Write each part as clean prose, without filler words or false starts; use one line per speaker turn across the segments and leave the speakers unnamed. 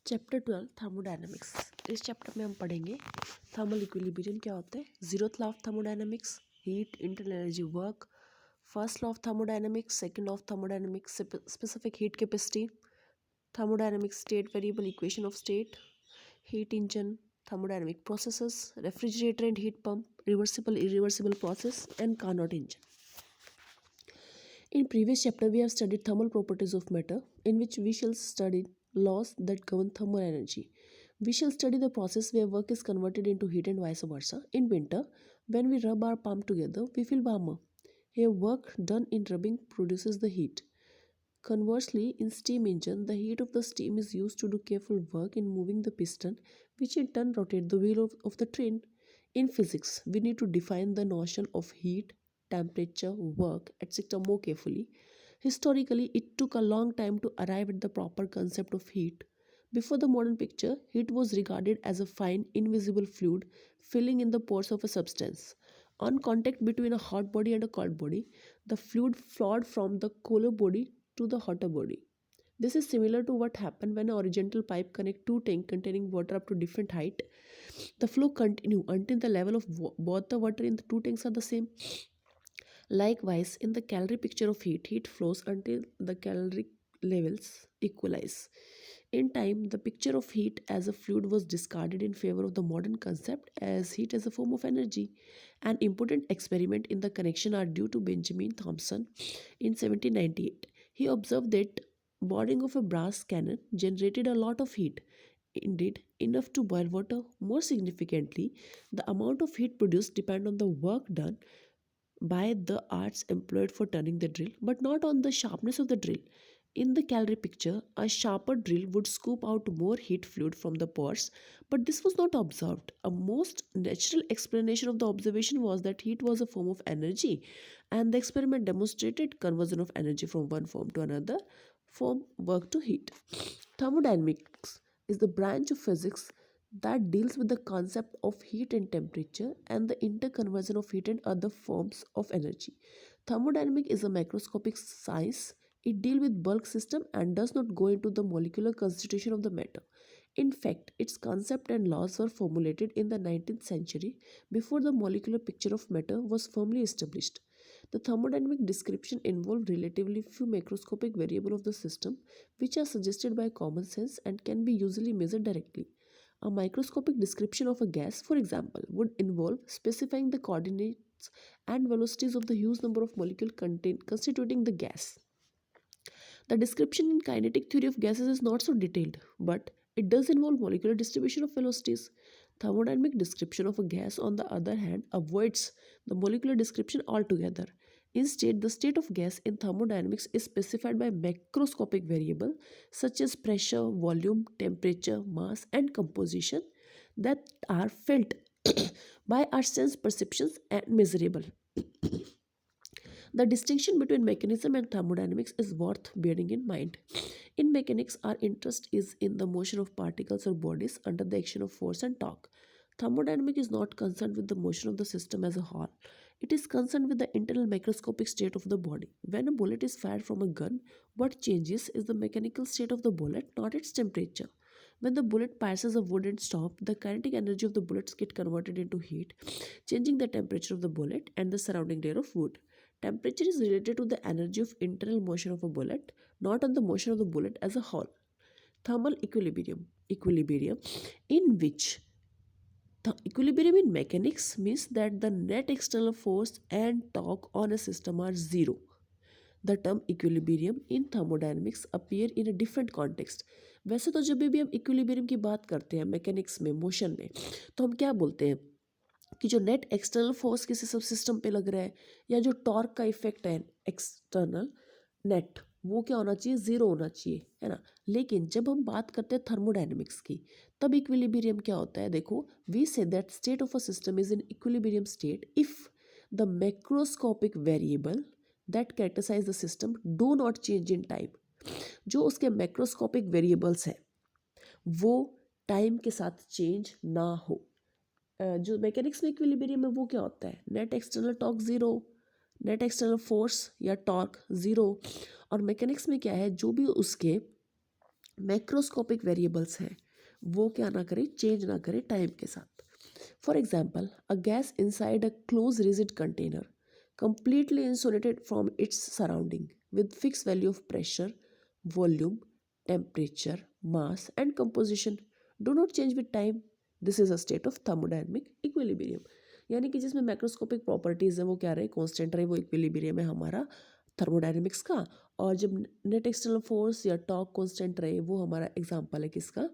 Chapter 12 thermodynamics. इस chapter में हम पढ़ेंगे थर्मल इक्विलिब्रियम क्या होता है, zeroth law of thermodynamics, heat, internal energy, work, first law of thermodynamics, second law of thermodynamics, specific heat capacity, thermodynamics state variable, equation of state, heat engine, thermodynamic processes, refrigerator and heat pump, reversible irreversible process, and Carnot engine. In previous chapter we have studied thermal properties of matter, in which we shall study laws that govern thermal energy. We shall study the process where work is converted into heat and vice versa. In winter, when we rub our palm together, we feel warmer. Here, work done in rubbing produces the heat. Conversely, in steam engine, the heat of the steam is used to do careful work in moving the piston, which in turn rotate the wheel of the train. In physics, we need to define the notion of heat, temperature, work, etc. more carefully. Historically, it took a long time to arrive at the proper concept of heat. Before the modern picture, heat was regarded as a fine, invisible fluid filling in the pores of a substance. On contact between a hot body and a cold body, the fluid flowed from the cooler body to the hotter body. This is similar to what happened when a horizontal pipe connect two tanks containing water up to different height. The flow continue until the level of both the water in the two tanks are the same. Likewise, in the calorie picture of heat, heat flows until the caloric levels equalize. In time, the picture of heat as a fluid was discarded in favor of the modern concept as heat as a form of energy. An important experiment in the connection are due to Benjamin Thompson in 1798. He observed that boiling of a brass cannon generated a lot of heat. Indeed, enough to boil water. More significantly, the amount of heat produced depend on the work done by the arts employed for turning the drill, but not on the sharpness of the drill. In the calorie picture, a sharper drill would scoop out more heat fluid from the pores, but this was not observed. A most natural explanation of the observation was that heat was a form of energy, and the experiment demonstrated conversion of energy from one form to another, from work to heat. Thermodynamics is the branch of physics that deals with the concept of heat and temperature and the interconversion of heat and other forms of energy. Thermodynamics is a macroscopic science. It deals with bulk system and does not go into the molecular constitution of the matter. In fact, its concept and laws were formulated in the 19th century before the molecular picture of matter was firmly established. The thermodynamic description involved relatively few macroscopic variables of the system, which are suggested by common sense and can be usually measured directly. A microscopic description of a gas, for example, would involve specifying the coordinates and velocities of the huge number of molecules constituting the gas. The description in kinetic theory of gases is not so detailed, but it does involve molecular distribution of velocities. Thermodynamic description of a gas, on the other hand, avoids the molecular description altogether. Instead, the state of gas in thermodynamics is specified by macroscopic variables such as pressure, volume, temperature, mass, and composition that are felt by our sense perceptions and measurable. The distinction between mechanism and thermodynamics is worth bearing in mind. In mechanics, our interest is in the motion of particles or bodies under the action of force and torque. Thermodynamics is not concerned with the motion of the system as a whole. It is concerned with the internal macroscopic state of the body. When a bullet is fired from a gun, what changes is the mechanical state of the bullet, not its temperature. When the bullet passes a wood and stop, the kinetic energy of the bullets get converted into heat, changing the temperature of the bullet and the surrounding layer of wood. Temperature is related to the energy of internal motion of a bullet, not on the motion of the bullet as a whole. Thermal equilibrium in which the equilibrium in mechanics means that the net external force and torque on a system are zero. The term equilibrium in thermodynamics appear in a different context. वैसे तो जब भी हम equilibrium की बात करते हैं mechanics में, मोशन में, तो हम क्या बोलते हैं कि जो नेट एक्सटर्नल फोर्स किसी सब सिस्टम पे लग रहा है या जो टॉर्क का इफेक्ट है एक्सटर्नल नेट, वो क्या होना चाहिए, ज़ीरो होना चाहिए, है ना। लेकिन जब हम बात करते हैं थर्मोडायनेमिक्स की, तब इक्विलिब्रियम क्या होता है, देखो, we say that state of a system is in equilibrium state if the macroscopic variable that characterise the system do not change in time. जो उसके मैक्रोस्कोपिक वेरिएबल्स हैं वो टाइम के साथ चेंज ना हो। जो मैकेनिक्स में इक्विलिब्रियम है वो क्या होता है, net external torque zero, net external force या टॉर्क ज़ीरो। और मैकेनिक्स में क्या है, जो भी उसके मैक्रोस्कोपिक वेरिएबल्स हैं वो क्या ना करें, चेंज ना करें टाइम के साथ. For example, a gas inside a close rigid container completely insulated from its surrounding with fixed value of pressure, volume, temperature, mass and composition do not change with time. This is a state of thermodynamic equilibrium. यानी कि जिसमें macroscopic properties है वो क्या रहे, constant रहे, वो equilibrium है हमारा थर्मोडायनेमिक्स का. और जब नेट एक्सटर्नल फोर्स या टॉर्क कांस्टेंट रहे वो हमारा एग्जांपल है किसका,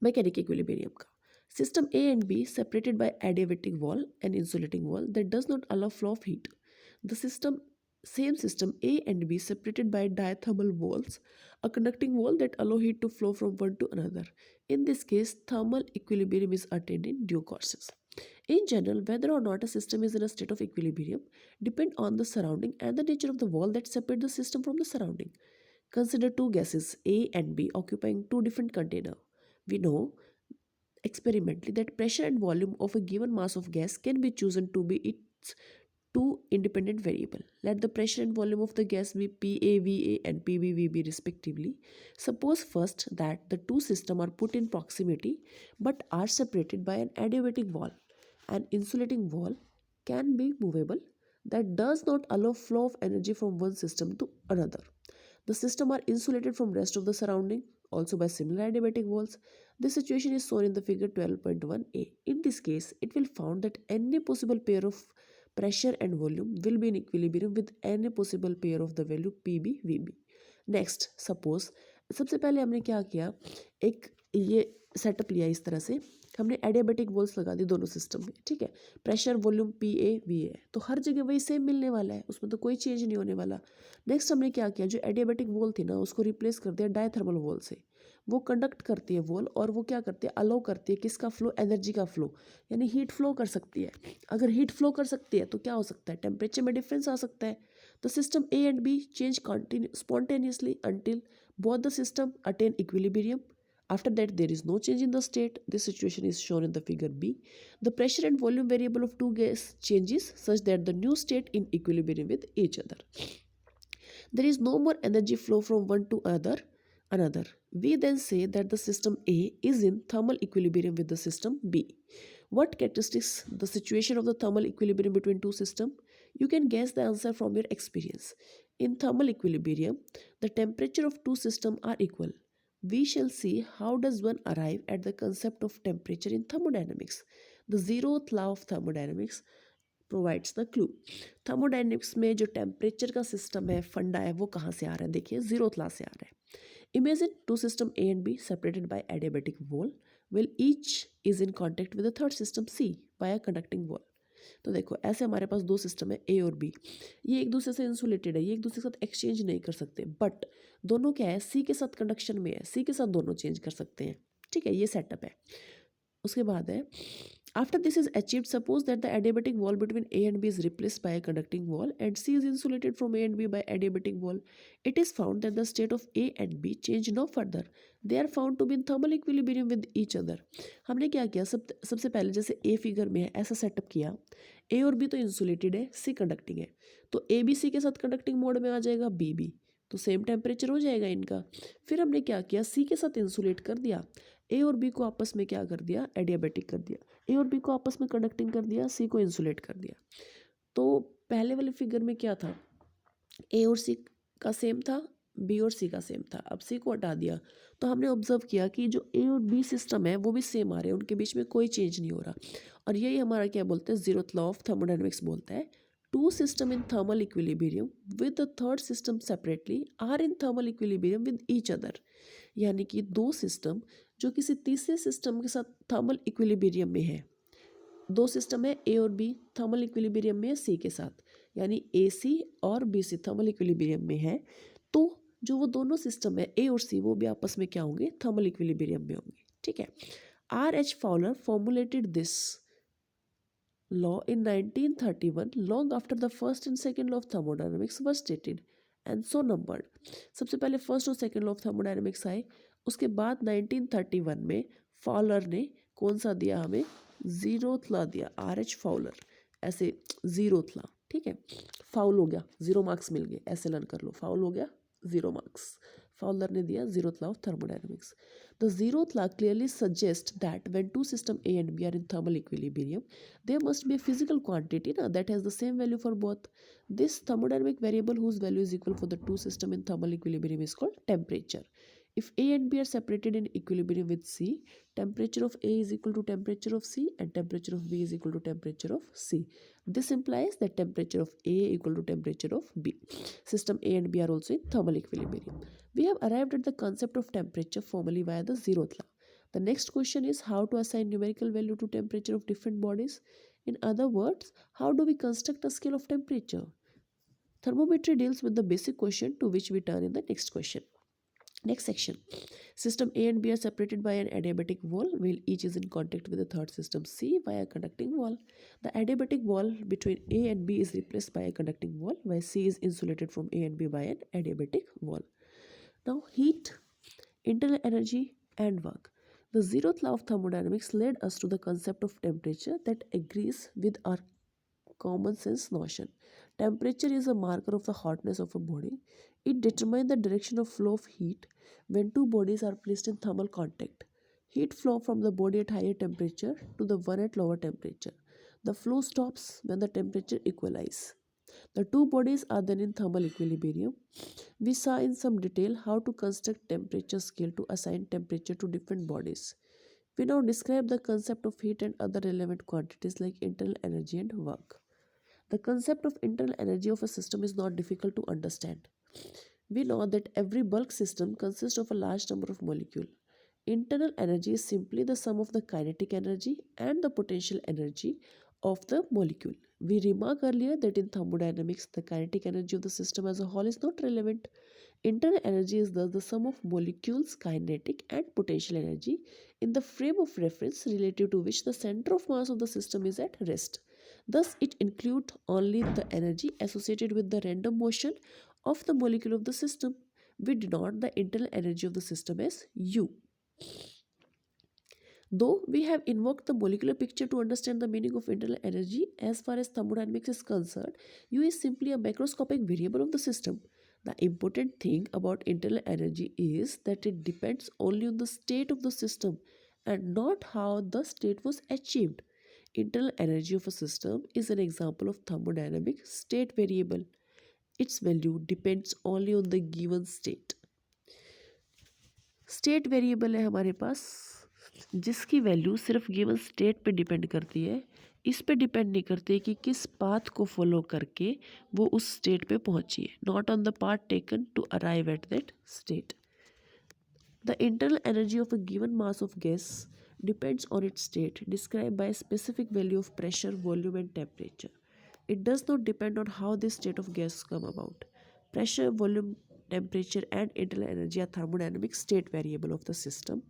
मैकेनिकल इक्विलिब्रियम का. System A and B separated by adiabatic wall and insulating wall that does not allow flow of heat. The same system A and B separated by diathermal walls, a conducting wall that allow heat to flow from one to another. In this case, thermal equilibrium is attained in due courses. In general, whether or not a system is in a state of equilibrium depend on the surrounding and the nature of the wall that separate the system from the surrounding. Consider two gases A and B occupying two different containers. We know experimentally that pressure and volume of a given mass of gas can be chosen to be its two independent variable. Let the pressure and volume of the gas be PAVA and PBVB respectively. Suppose first that the two systems are put in proximity but are separated by an adiabatic wall. An insulating wall can be movable that does not allow flow of energy from one system to another. The system are insulated from rest of the surrounding also by similar adiabatic walls. This situation is shown in the figure 12.1a. In this case, it will found that any possible pair of pressure and volume will be in equilibrium with any possible pair of the value PB, VB. Next suppose, सबसे पहले हमने क्या किया, एक ये setup लिया इस तरह से, हमने एडियाबेटिक वॉल्स लगा दी दोनों सिस्टम में. ठीक है, प्रेशर वॉल्यूम PA VA तो हर जगह वही सेम मिलने वाला है, उसमें तो कोई चेंज नहीं होने वाला. नेक्स्ट हमने क्या किया, जो एडियाबेटिक वॉल थी ना उसको रिप्लेस कर दिया डायथर्मल वॉल से. वो कंडक्ट करती है वॉल और वो क्या करती है, अलाउ करती है किसका फ्लो, एनर्जी का फ्लो, यानी हीट फ्लो कर सकती है. अगर हीट फ्लो कर सकती है तो क्या हो सकता है, टेम्परेचर में डिफरेंस आ सकता है. The system A and B change spontaneously until both the system attain equilibrium. After that, there is no change in the state. This situation is shown in the figure B. The pressure and volume variable of two gas changes such that the new state in equilibrium with each other. There is no more energy flow from one to another. We then say that the system A is in thermal equilibrium with the system B. What characteristics the situation of the thermal equilibrium between two systems? You can guess the answer from your experience. In thermal equilibrium, the temperature of two systems are equal. We shall see how does one arrive at the concept of temperature in thermodynamics. The zeroth law of thermodynamics provides the clue. Thermodynamics में जो temperature का system है, फंडा है, वो कहाँ से आ रहा है, देखिए जीरोथ लॉ से आ रहा है. Imagine two system A and B separated by adiabatic wall will each is in contact with the third system C by a conducting wall. तो देखो ऐसे हमारे पास दो सिस्टम है A और B, ये एक दूसरे से इंसुलेटेड है, ये एक दूसरे के साथ एक्सचेंज नहीं कर सकते, बट दोनों क्या है, C के साथ कंडक्शन में है, C के साथ दोनों चेंज कर सकते हैं. ठीक है, ये सेटअप है. उसके बाद है, after this is achieved, suppose that the adiabatic wall between A and B is replaced by a conducting wall and C is insulated from A and B by adiabatic wall. It is found that the state of A and B change no further. They are found to be in thermal equilibrium with each other. हमने क्या किया, सबसे पहले जैसे A figure में है ऐसा setup किया. A और B तो इंसुलेटेड है, C कंडक्टिंग है, तो A B C के साथ कंडक्टिंग मोड में आ जाएगा, B B तो सेम टेम्परेचर हो जाएगा इनका. फिर हमने क्या किया, C के साथ इंसुलेट कर दिया, A और B को आपस में क्या कर दिया, एडियाबेटिक कर दिया. A और B को आपस में कंडक्टिंग कर दिया, C को इंसुलेट कर दिया. तो पहले वाले फिगर में क्या था, A और C का सेम था, B और C का सेम था. अब C को हटा दिया तो हमने ऑब्जर्व किया कि जो A और B सिस्टम है वो भी सेम आ रहे हैं, उनके बीच में कोई चेंज नहीं हो रहा. और यही हमारा क्या बोलते हैं, जीरोथ लॉ ऑफ थर्मोडायनेमिक्स बोलता है. Two systems in thermal equilibrium with the third system separately are in thermal equilibrium with each other. यानी कि दो सिस्टम जो किसी तीसरे सिस्टम के साथ थर्मल इक्विलिब्रियम में है, दो सिस्टम है A और B, थर्मल इक्विलिब्रियम में है C के साथ, यानी AC और BC थर्मल इक्विलिब्रियम में है. तो जो वो दोनों सिस्टम है A और C वो भी आपस में क्या होंगे, थर्मल इक्विलिब्रियम में होंगे. ठीक है, R.H. Fowler formulated this law in 1931 long after the first and second law of thermodynamics were stated and so numbered. सबसे पहले फर्स्ट और सेकंड लॉ ऑफ थर्मोडायनेमिक्स आए, उसके बाद 1931 में फॉलर ने कौन सा दिया हमें, जीरोथ लॉ दिया, R.H. फाउलर, ऐसे जीरोथ लॉ. ठीक है, फाउल हो गया, 0 मार्क्स मिल गए, ऐसे लर्न कर लो, फाउल हो गया 0 मार्क्स. Fowler ने दिया zeroth law of thermodynamics. The zeroth law clearly suggests that when two systems A and B are in thermal equilibrium, there must be a physical quantity that has the same value for both. This thermodynamic variable whose value is equal for the two systems in thermal equilibrium is called temperature. If A and B are separated in equilibrium with C, temperature of A is equal to temperature of C and temperature of B is equal to temperature of C. This implies that temperature of A equal to temperature of B. System A and B are also in thermal equilibrium. We have arrived at the concept of temperature formally via the zeroth law. The next question is how to assign numerical value to temperature of different bodies. In other words, how do we construct a scale of temperature? Thermometry deals with the basic question to which we turn in the next question. Next section. System A and B are separated by an adiabatic wall, while each is in contact with the third system C via a conducting wall. The adiabatic wall between A and B is replaced by a conducting wall, while C is insulated from A and B by an adiabatic wall. Now, heat, internal energy, and work. The zeroth law of thermodynamics led us to the concept of temperature that agrees with our common sense notion. Temperature is a marker of the hotness of a body. It determines the direction of flow of heat when two bodies are placed in thermal contact. Heat flow from the body at higher temperature to the one at lower temperature. The flow stops when the temperature equalizes. The two bodies are then in thermal equilibrium. We saw in some detail how to construct temperature scale to assign temperature to different bodies. We now describe the concept of heat and other relevant quantities like internal energy and work. The concept of internal energy of a system is not difficult to understand. We know that every bulk system consists of a large number of molecules. Internal energy is simply the sum of the kinetic energy and the potential energy of the molecule. We remarked earlier that in thermodynamics, the kinetic energy of the system as a whole is not relevant. Internal energy is thus the sum of molecules' kinetic and potential energy in the frame of reference relative to which the center of mass of the system is at rest. Thus, it includes only the energy associated with the random motion of the molecule of the system. We denote the internal energy of the system as U. Though we have invoked the molecular picture to understand the meaning of internal energy, as far as thermodynamics is concerned, U is simply a macroscopic variable of the system. The important thing about internal energy is that it depends only on the state of the system and not how the state was achieved. Internal energy of a system is an example of thermodynamic state variable. Its value depends only on the given state. State variable है हमारे पास जिसकी value सिर्फ given state पे depend करती है, इस पे depend नहीं करती है कि किस पाथ को फॉलो करके वो उस स्टेट पे पहुंची है. Not on the path taken to arrive at that state. The internal energy of a given mass of gas depends on its state, described by a specific value of pressure, volume, and temperature. It does not depend on how this state of gas come about. Pressure, volume, temperature, and internal energy are thermodynamic state variable of the system.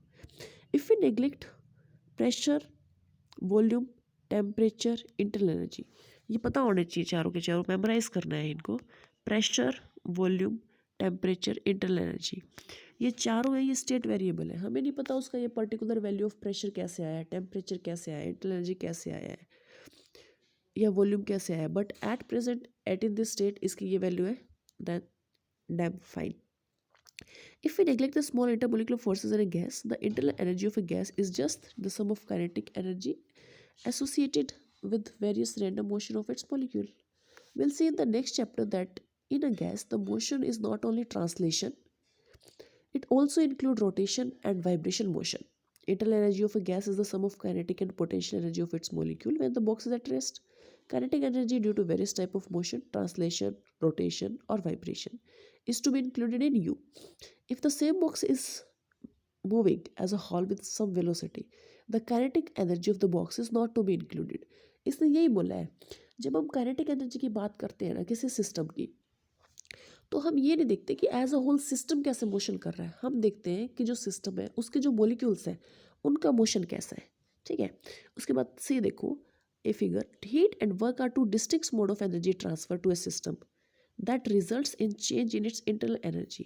If we neglect pressure, volume, temperature, internal energy, ये पता होने चाहिए चारों के चारों, memorise करना है इनको. Pressure, volume, temperature, internal energy, ये चारों है, ये स्टेट वेरिएबल है. हमें नहीं पता उसका ये पर्टिकुलर वैल्यू ऑफ प्रेशर कैसे आया है, टेम्परेचर कैसे आया है, इंटरनल एनर्जी कैसे आया है, या वॉल्यूम कैसे आया है. But at present at in this state इसकी ये वैल्यू है. Then damn fine. If we neglect the small intermolecular forces in a gas, the internal energy of a gas is just the sum of kinetic energy associated with various random motion of its molecule. We'll see in the next chapter that in a gas, the motion is not only translation, it also includes rotation and vibration motion. Internal energy of a gas is the sum of kinetic and potential energy of its molecule when the box is at rest. Kinetic energy due to various type of motion, translation, rotation or vibration is to be included in U. If the same box is moving as a whole with some velocity, the kinetic energy of the box is not to be included. इसने यही बोला है. जब हम kinetic energy की बात करते हैं ना किसी सिस्टम की, तो हम ये नहीं देखते कि एज अ होल सिस्टम कैसे मोशन कर रहा है. हम देखते हैं कि जो सिस्टम है उसके जो मोलिक्यूल्स हैं उनका मोशन कैसा है. ठीक है. उसके बाद से देखो a figure. Heat and work are two distinct mode of energy transfer to a system that results in change in its internal energy.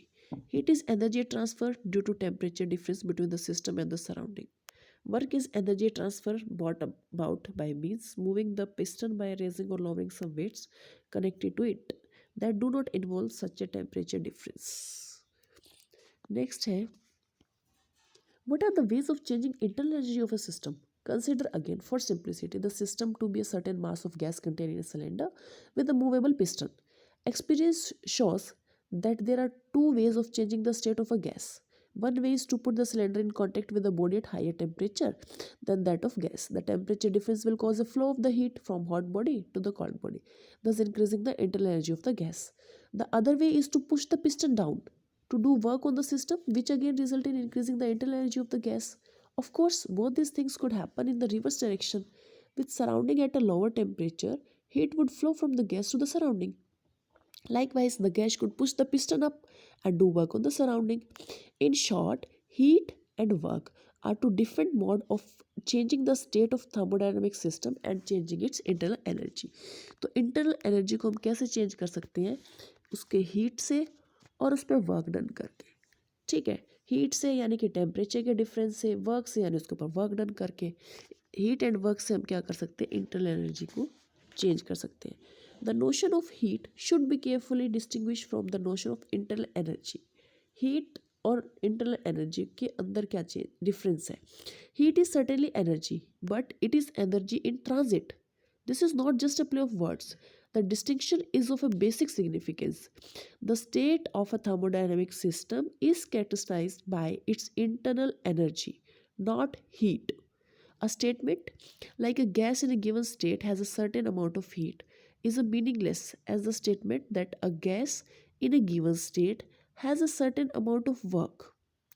Heat is energy transfer due to temperature difference between the system and the surrounding. Work is energy transfer brought about by means moving the piston by raising or lowering some weights connected to it that do not involve such a temperature difference. Next है, what are the ways of changing internal energy of a system? Consider again, for simplicity, the system to be a certain mass of gas contained in a cylinder with a movable piston. Experience shows that there are two ways of changing the state of a gas. One way is to put the cylinder in contact with the body at higher temperature than that of gas. The temperature difference will cause a flow of the heat from hot body to the cold body, thus increasing the internal energy of the gas. The other way is to push the piston down to do work on the system, which again result in increasing the internal energy of the gas. Of course, both these things could happen in the reverse direction. With surrounding at a lower temperature, heat would flow from the gas to the surrounding. Likewise, the gas could push the piston up and do work on the surrounding. In short, heat and work are two different modes of changing the state of thermodynamic system and changing its internal energy. तो internal energy को हम कैसे change कर सकते हैं? उसके heat से और उस पर वर्क डन करके, ठीक है। हीट से यानी कि टेम्परेचर के डिफरेंस से, वर्क से यानी उसके ऊपर वर्क डन करके, हीट एंड वर्क से हम क्या कर सकते हैं, इंटरनल एनर्जी को चेंज कर सकते हैं। The notion of heat should be carefully distinguish from the notion of internal energy. Heat और इंटरनल एनर्जी के अंदर क्या चेंज डिफरेंस है? Heat is certainly energy, but it is energy in transit. This is not just a play of words. The distinction is of a basic significance. The state of a thermodynamic system is characterized by its internal energy, not heat. A statement like a gas in a given state has a certain amount of heat is a meaningless as the statement that a gas in a given state has a certain amount of work.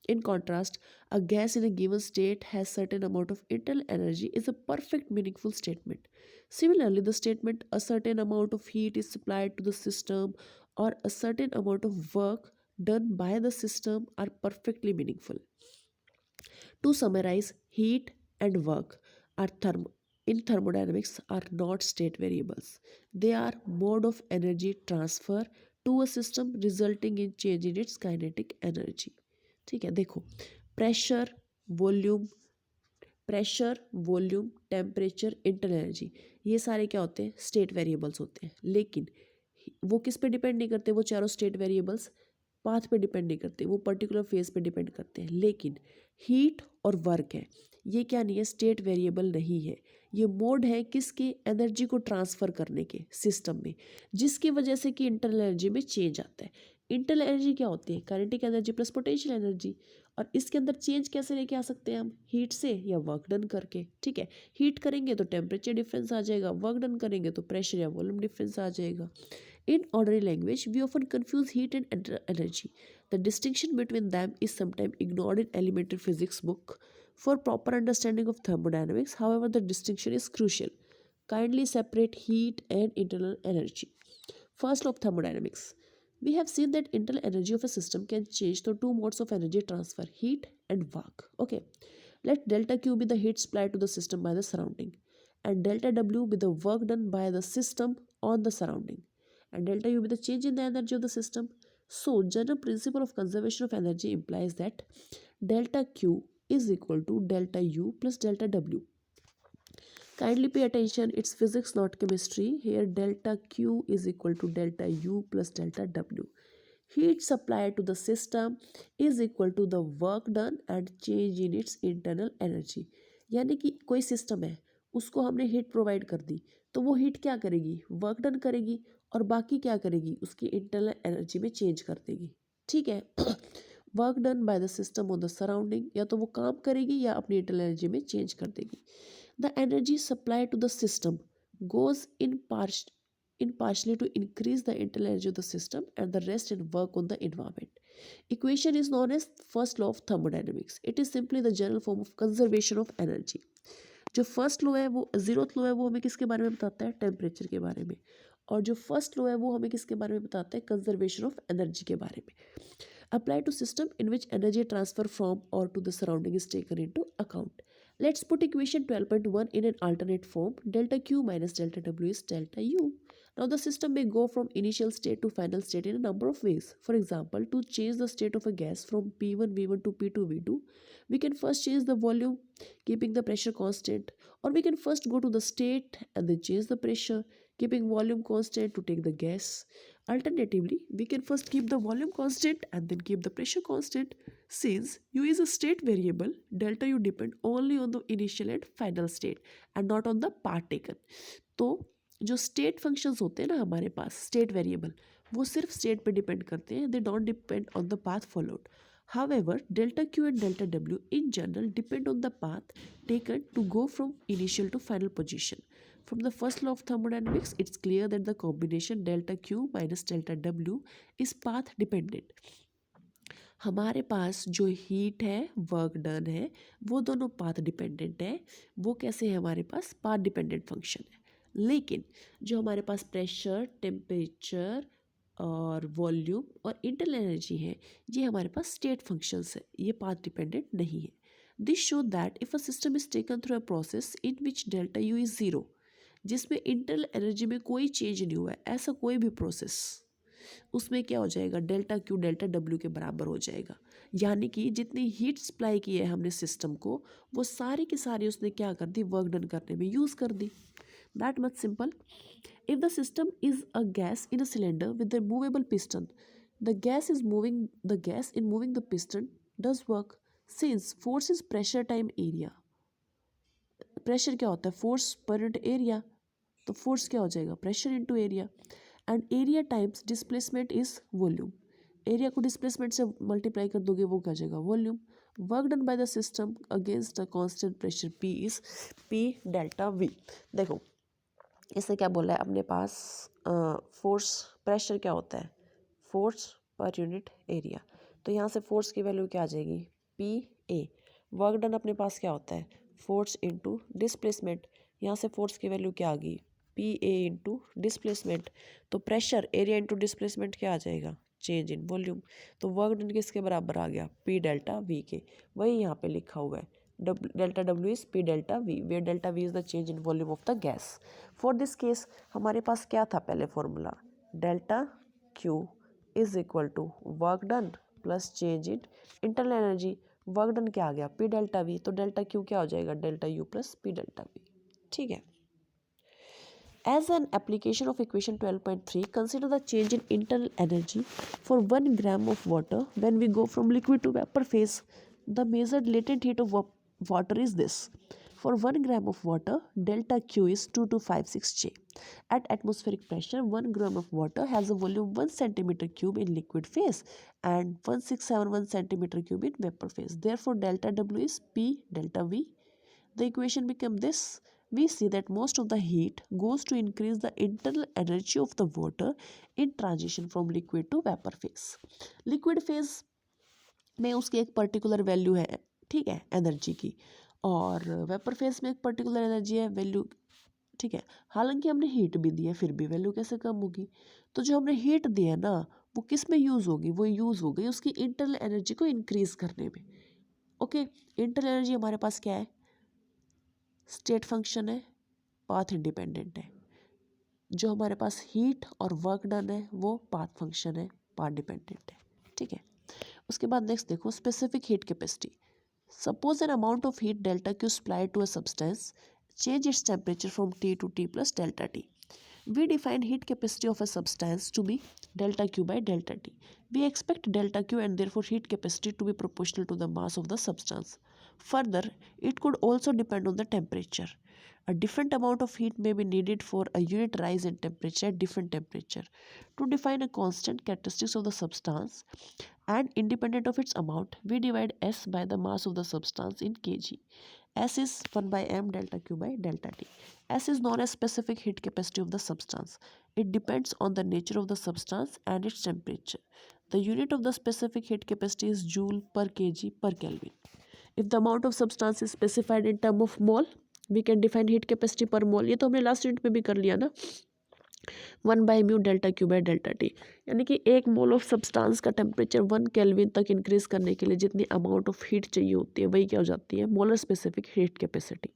In contrast, a gas in a given state has certain amount of internal energy is a perfect meaningful statement. Similarly, the statement a certain amount of heat is supplied to the system or a certain amount of work done by the system are perfectly meaningful. To summarize, heat and work are in thermodynamics are not state variables. They are mode of energy transfer to a system resulting in change in its kinetic energy. ठीक है, देखो, pressure volume temperature internal energy, ये सारे क्या होते हैं, state variables होते हैं। लेकिन वो किस पे डिपेंड नहीं करते, वो चारों स्टेट वेरिएबल्स पाथ पे डिपेंड नहीं करते, वो पर्टिकुलर फेज पे डिपेंड करते हैं। लेकिन हीट और वर्क है, ये क्या नहीं है, स्टेट वेरिएबल नहीं है, ये मोड है किसके, एनर्जी को ट्रांसफ़र करने के सिस्टम में, जिसकी वजह से कि इंटरनल एनर्जी में चेंज आता है। इंटरनल एनर्जी क्या होती है, kinetic energy plus potential energy. और इसके अंदर चेंज कैसे लेके आ सकते हैं हम, हीट से या वर्क डन करके। ठीक है, हीट करेंगे तो टेम्परेचर डिफरेंस आ जाएगा, वर्क डन करेंगे तो प्रेशर या वॉल्यूम डिफरेंस आ जाएगा। In ordinary language, we often confuse heat and energy. The distinction between them is sometimes ignored in elementary physics book. For proper understanding of thermodynamics, however, the distinction is crucial. Kindly separate heat and internal energy. First law of thermodynamics. We have seen that internal energy of a system can change through two modes of energy transfer, heat and work. Okay. Let delta Q be the heat supplied to the system by the surrounding, and delta W be the work done by the system on the surrounding, and delta U be the change in the energy of the system. So, general principle of conservation of energy implies that delta Q is equal to delta U plus delta W. Kindly pay attention, it's physics not chemistry. Here delta Q is equal to delta U plus delta W. Heat supplied to the system is equal to the work done and change in its internal energy. यानी कि कोई system है, उसको हमने heat provide कर दी, तो वो heat क्या करेगी, वर्क डन करेगी, और बाकी क्या करेगी, उसकी इंटरनल एनर्जी में चेंज कर देगी। ठीक है, work done by the system on the surrounding, या तो वो काम करेगी या अपनी इंटरनल एनर्जी में चेंज कर देगी। The energy supply to the system goes in partially to increase the internal energy of the system and the rest in work on the environment. Equation is known as first law of thermodynamics. It is simply the general form of conservation of energy. जो first law है वो zeroth law है, वो हमें किसके बारे में बताता है, टेम्परेचर के बारे में। और जो फर्स्ट लॉ है वो हमें किसके बारे में बताता है, कंजर्वेशन ऑफ एनर्जी के बारे में। Apply to system in which energy transfer from और to the surrounding is taken into account. Let's put equation 12.1 in an alternate form. Delta Q minus delta W is delta U. Now the system may go from initial state to final state in a number of ways. For example, to change the state of a gas from P1 V1 to P2 V2, we can first change the volume keeping the pressure constant, or we can first go to the state and then change the pressure keeping volume constant to take the gas. Alternatively, we can first keep the volume constant and then keep the pressure constant. Since U is a state variable, delta U depend only on the initial and final state and not on the path taken. तो जो state functions होते हैं ना हमारे पास state variable, वो सिर्फ state पे depend करते हैं, they don't depend on the path followed. However, delta Q and delta W in general depend on the path taken to go from initial to final position. From the first law of thermodynamics, it's clear that the combination delta Q minus delta W is path dependent. हमारे पास जो heat है, work done है, वो दोनों path dependent है. वो कैसे है? हमारे पास पाथ डिपेंडेंट फंक्शन है. लेकिन जो हमारे पास प्रेशर, टेम्परेचर और वॉल्यूम और इंटरनल एनर्जी है, ये हमारे पास स्टेट फंक्शंस है, ये पाथ डिपेंडेंट नहीं है. This show that if a system is taken through a process in which delta U is zero, जिसमें इंटरनल एनर्जी में कोई चेंज नहीं हुआ है, ऐसा कोई भी प्रोसेस, उसमें क्या हो जाएगा? डेल्टा क्यू डेल्टा डब्ल्यू के बराबर हो जाएगा. यानी कि जितनी हीट सप्लाई की है हमने सिस्टम को, वो सारी की सारी उसने क्या कर दी? वर्क डन करने में यूज़ कर दी. That much simple. If the system is a gas in a cylinder with a movable piston, the gas in moving the piston does work. Since force is pressure time area. Pressure क्या होता है? Force per unit area. तो force क्या हो जाएगा? Pressure into area. And area times displacement is volume. Area को displacement से multiply कर दोगे, वो क्या हो जाएगा? Volume. Work done by the system against the constant pressure P is P delta we. देखो इसने क्या बोला है अपने पास? फोर्स, प्रेशर क्या होता है? Force per unit area. तो यहाँ से फोर्स की वैल्यू क्या आ जाएगी? P A. वर्क डन अपने पास क्या होता है? Force into displacement. यहाँ से फोर्स की वैल्यू क्या आ गई? P A into displacement. तो प्रेशर एरिया इंटू डिस्प्लेसमेंट क्या आ जाएगा? Change in volume. तो वर्क डन किसके बराबर आ गया? पी डेल्टा वी के. वही यहाँ पे लिखा हुआ है. Delta W is P delta V, where delta V is the change in volume of the gas. For this case हमारे पास क्या था पहले formula? Delta Q is equal to work done plus change in internal energy. Work done क्या आ गया? P delta V. तो delta Q क्या हो जाएगा? Delta U plus P delta V. ठीक है. As an application of equation 12.3, consider the change in internal energy for 1 gram of water when we go from liquid to vapor phase. The measured latent heat of water is this. For 1 gram of water, delta Q is 2256 J. At atmospheric pressure, 1 gram of water has a volume 1 centimeter cube in liquid phase and 1671 centimeter cube in vapor phase. Therefore, delta W is P delta V. The equation becomes this. We see that most of the heat goes to increase the internal energy of the water in transition from liquid to vapor phase. Liquid phase में उसकी एक particular value है, ठीक है, energy की, और vapour phase में एक पर्टिकुलर एनर्जी है, वैल्यू, ठीक है. हालांकि हमने हीट भी दी है, फिर भी वैल्यू कैसे कम होगी? तो जो हमने हीट दी है ना, वो किस में यूज़ होगी? वो यूज़ हो गई उसकी इंटरनल एनर्जी को इंक्रीज करने में. ओके. इंटरनल एनर्जी हमारे पास क्या है? स्टेट फंक्शन है, पाथ इंडिपेंडेंट है. जो हमारे पास हीट और वर्क डन है वो पाथ फंक्शन है, पाथ डिपेंडेंट है. ठीक है. उसके बाद नेक्स्ट देखो, specific heat capacity. Suppose an amount of heat delta Q supplied to a substance change its temperature from T to T plus delta T. We define heat capacity of a substance to be delta Q by delta T. We expect delta Q and therefore heat capacity to be proportional to the mass of the substance. Further, it could also depend on the temperature. A different amount of heat may be needed for a unit rise in temperature at different temperature. To define a constant characteristics of the substance and independent of its amount, we divide S by the mass of the substance in kg. S is 1 by m delta Q by delta T. S is known as specific heat capacity of the substance. It depends on the nature of the substance and its temperature. The unit of the specific heat capacity is joule per kg per Kelvin. If the amount of substance is specified in term of mole, we can define heat capacity per mole. ये तो हमने last unit में भी कर लिया ना. 1 by mu delta Q by delta T. यानी कि एक मोल ऑफ सब्सटेंस का टेम्परेचर 1 केल्विन तक इंक्रीज करने के लिए जितनी अमाउंट ऑफ हीट चाहिए होती है, वही क्या हो जाती है? Molar specific heat capacity.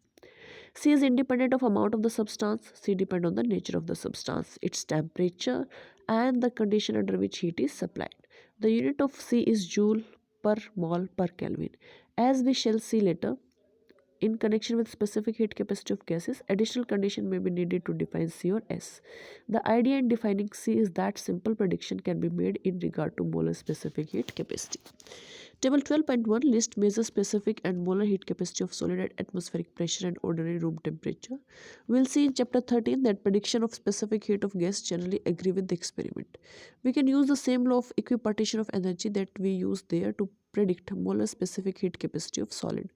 C is independent of amount of the substance. C depend on the nature of the substance, its temperature and the condition under which heat is supplied. The unit of C is joule per mole per Kelvin. As we shall see later, In connection with specific heat capacity of gases, additional condition may be needed to define C or S. The idea in defining C is that simple prediction can be made in regard to molar specific heat capacity. Table 12.1 lists measure specific and molar heat capacity of solid at atmospheric pressure and ordinary room temperature. We'll see in chapter 13 that prediction of specific heat of gas generally agree with the experiment. We can use the same law of equipartition of energy that we use there to predict molar specific heat capacity of solid.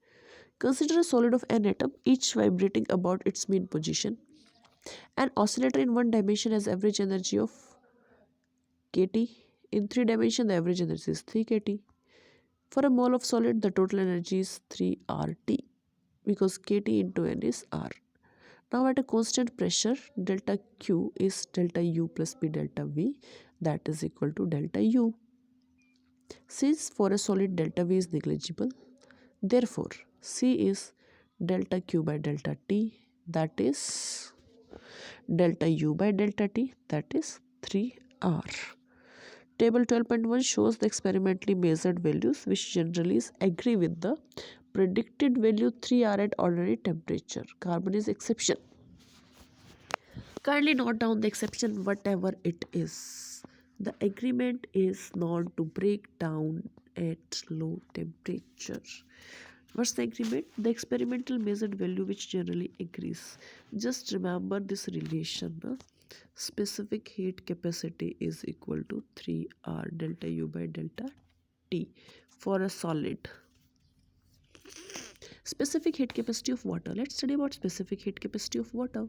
Consider a solid of n atom, each vibrating about its mean position. An oscillator in one dimension has average energy of kT. In three dimensions, the average energy is 3 kT. For a mole of solid, the total energy is 3 RT because kT into n is R. Now at a constant pressure, delta Q is delta U plus P delta V, that is equal to delta U. Since for a solid delta V is negligible, therefore C is delta Q by delta T, that is delta U by delta T, that is 3R. Table 12.1 shows the experimentally measured values which generally agree with the predicted value 3R at ordinary temperature. Carbon is exception. Kindly note down the exception whatever it is. The agreement is not to break down at low temperature. What's the agreement? The experimental measured value which generally agrees. Just remember this relation. Specific heat capacity is equal to 3R delta U by delta T for a solid. Specific heat capacity of water. Let's study about specific heat capacity of water.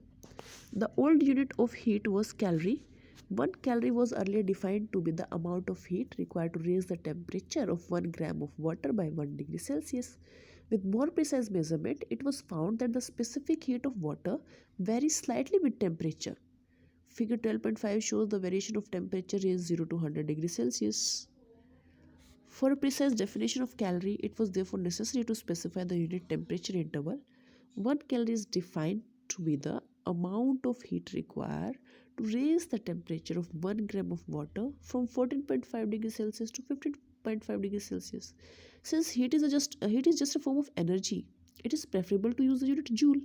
The old unit of heat was calorie. 1 calorie was earlier defined to be the amount of heat required to raise the temperature of 1 gram of water by 1 degree Celsius. With more precise measurement, it was found that the specific heat of water varies slightly with temperature. Figure 12.5 shows the variation of temperature is 0 to 100 degrees Celsius. For a precise definition of calorie, it was therefore necessary to specify the unit temperature interval. 1 calorie is defined to be the amount of heat required to raise the temperature of 1 gram of water from 14.5 degrees Celsius to 15.5 degrees Celsius. Since heat is just a form of energy, it is preferable to use the unit joule.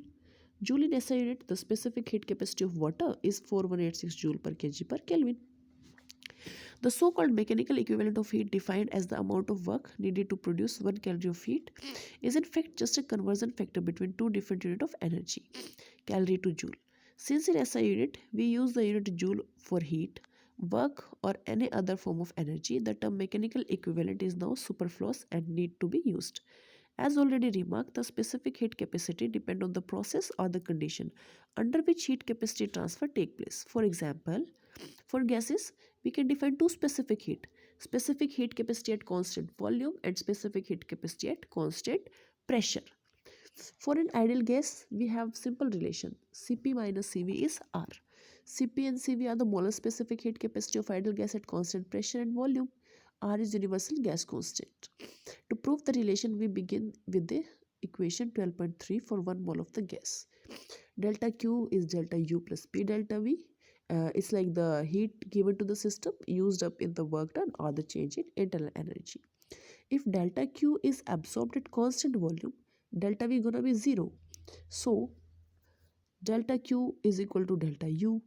Joule in SI unit, the specific heat capacity of water is 4186 joule per kg per Kelvin. The so-called mechanical equivalent of heat, defined as the amount of work needed to produce 1 calorie of heat, is in fact just a conversion factor between two different units of energy, calorie to joule. Since in SI unit, we use the unit joule for heat, work or any other form of energy, the term mechanical equivalent is now superfluous and need to be used. As already remarked, the specific heat capacity depends on the process or the condition under which heat capacity transfer take place. For example, for gases, we can define two specific heat capacity at constant volume and specific heat capacity at constant pressure. For an ideal gas, we have simple relation. Cp minus Cv is R. Cp and Cv are the molar specific heat capacity of ideal gas at constant pressure and volume. R is universal gas constant. To prove the relation, we begin with the equation 12.3 for 1 mole of the gas. Delta Q is delta U plus P delta V. It's like the heat given to the system used up in the work done or the change in internal energy. If delta Q is absorbed at constant volume, delta V gonna be 0. So delta Q is equal to delta U.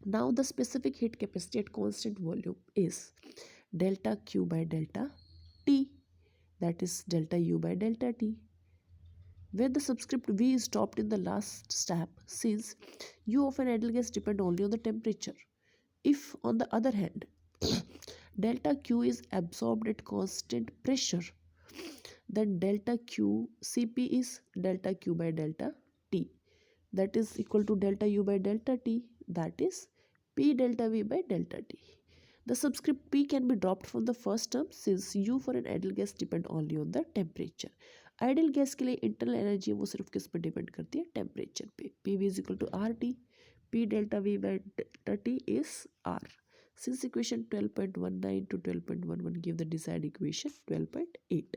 Now the specific heat capacity at constant volume is delta Q by delta T, that is delta U by delta T, where the subscript V is dropped in the last step, since U of an ideal gas depend only on the temperature. If on the other hand delta Q is absorbed at constant pressure, then delta Q Cp is delta Q by delta T, that is equal to delta U by delta T, that is P delta V by delta T. The subscript P can be dropped from the first term since U for an ideal gas depend only on the temperature. Ideal gas के लिए internal energy है वो सिर्फ किस पर depend करती है, temperature पे. P V is equal to R T, P delta V by delta T is R. Since equation 12.19 to 12.11 give the desired equation 12.8.